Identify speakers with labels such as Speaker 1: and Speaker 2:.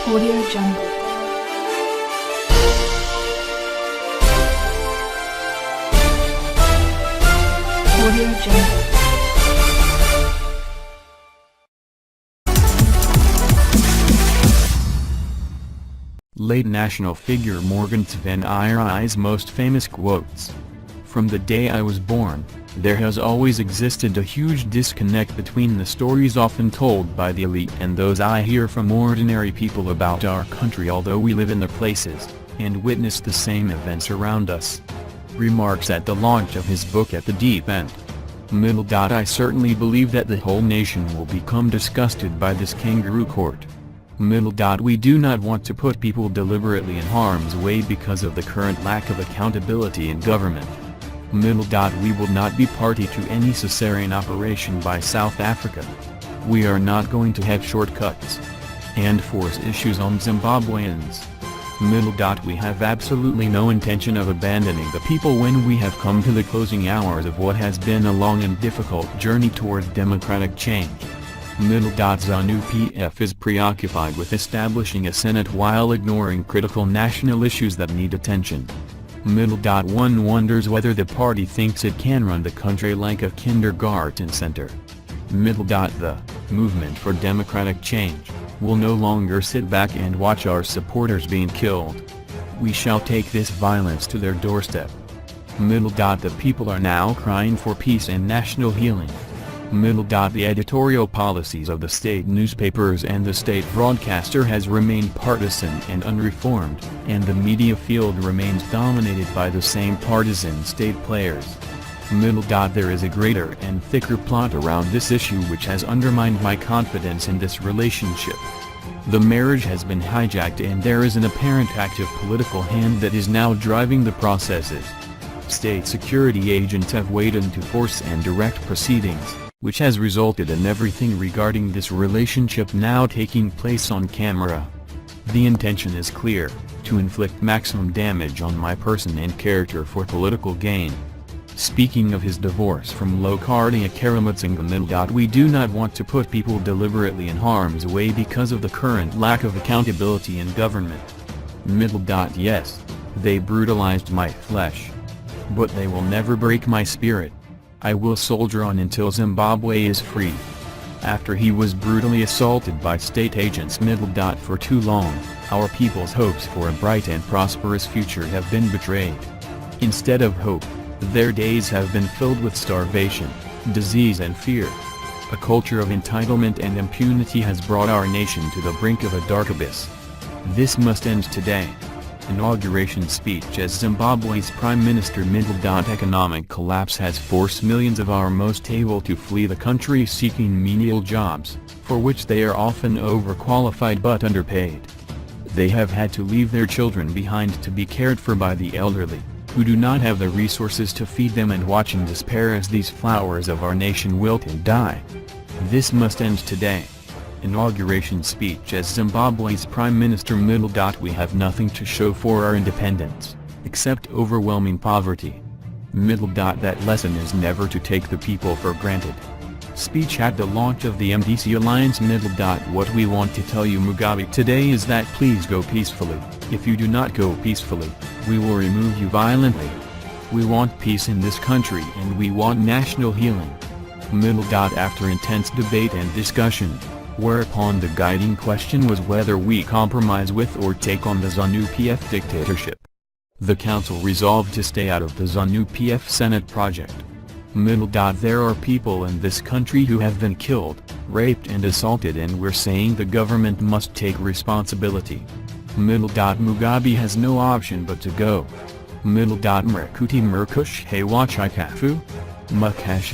Speaker 1: Audio Jungle. Audio Jungle.
Speaker 2: Late national figure Morgan Tsvangirai's most famous quotes. From the day I was born, there has always existed a huge disconnect between the stories often told by the elite and those I hear from ordinary people about our country, although we live in the places, and witness the same events around us. Remarks at the launch of his book At the Deep End. I certainly believe that the whole nation will become disgusted by this kangaroo court. We do not want to put people deliberately in harm's way because of the current lack of accountability in government. We will not be party to any cesarean operation by South Africa. We are not going to have shortcuts and force issues on Zimbabweans. We have absolutely no intention of abandoning the people when we have come to the closing hours of what has been a long and difficult journey towards democratic change. ZANU-PF is preoccupied with establishing a Senate while ignoring critical national issues that need attention. One wonders whether the party thinks it can run the country like a kindergarten center. The movement for democratic change will no longer sit back and watch our supporters being killed. We shall take this violence to their doorstep. The people are now crying for peace and national healing. The editorial policies of the state newspapers and the state broadcaster has remained partisan and unreformed, and the media field remains dominated by the same partisan state players. There is a greater and thicker plot around this issue which has undermined my confidence in this relationship. The marriage has been hijacked and there is an apparent active political hand that is now driving the processes. State security agents have waded into force and direct proceedings, which has resulted in everything regarding this relationship now taking place on camera. The intention is clear, to inflict maximum damage on my person and character for political gain. Speaking of his divorce from Lokardia Karamatsinga, we do not want to put people deliberately in harm's way because of the current lack of accountability in government. Yes, they brutalized my flesh. But they will never break my spirit. I will soldier on until Zimbabwe is free. After he was brutally assaulted by state agents for too long, our people's hopes for a bright and prosperous future have been betrayed. Instead of hope, their days have been filled with starvation, disease and fear. A culture of entitlement and impunity has brought our nation to the brink of a dark abyss. This must end today. Inauguration speech as Zimbabwe's Prime Minister. Economic collapse has forced millions of our most able to flee the country seeking menial jobs, for which they are often overqualified but underpaid. They have had to leave their children behind to be cared for by the elderly, who do not have the resources to feed them, and watch in despair as these flowers of our nation wilt and die. This must end today. Inauguration speech as Zimbabwe's Prime Minister. We have nothing to show for our independence, except overwhelming poverty. That lesson is never to take the people for granted. Speech at the launch of the MDC Alliance. What we want to tell you Mugabe today is that please go peacefully. If you do not go peacefully, we will remove you violently. We want peace in this country and we want national healing. After intense debate and discussion, whereupon the guiding question was whether we compromise with or take on the ZANU-PF dictatorship, the council resolved to stay out of the ZANU-PF Senate project. There are people in this country who have been killed, raped and assaulted, and we're saying the government must take responsibility. Mugabe has no option but to go. Mrekuti Murkush Hewachikafu? Mukash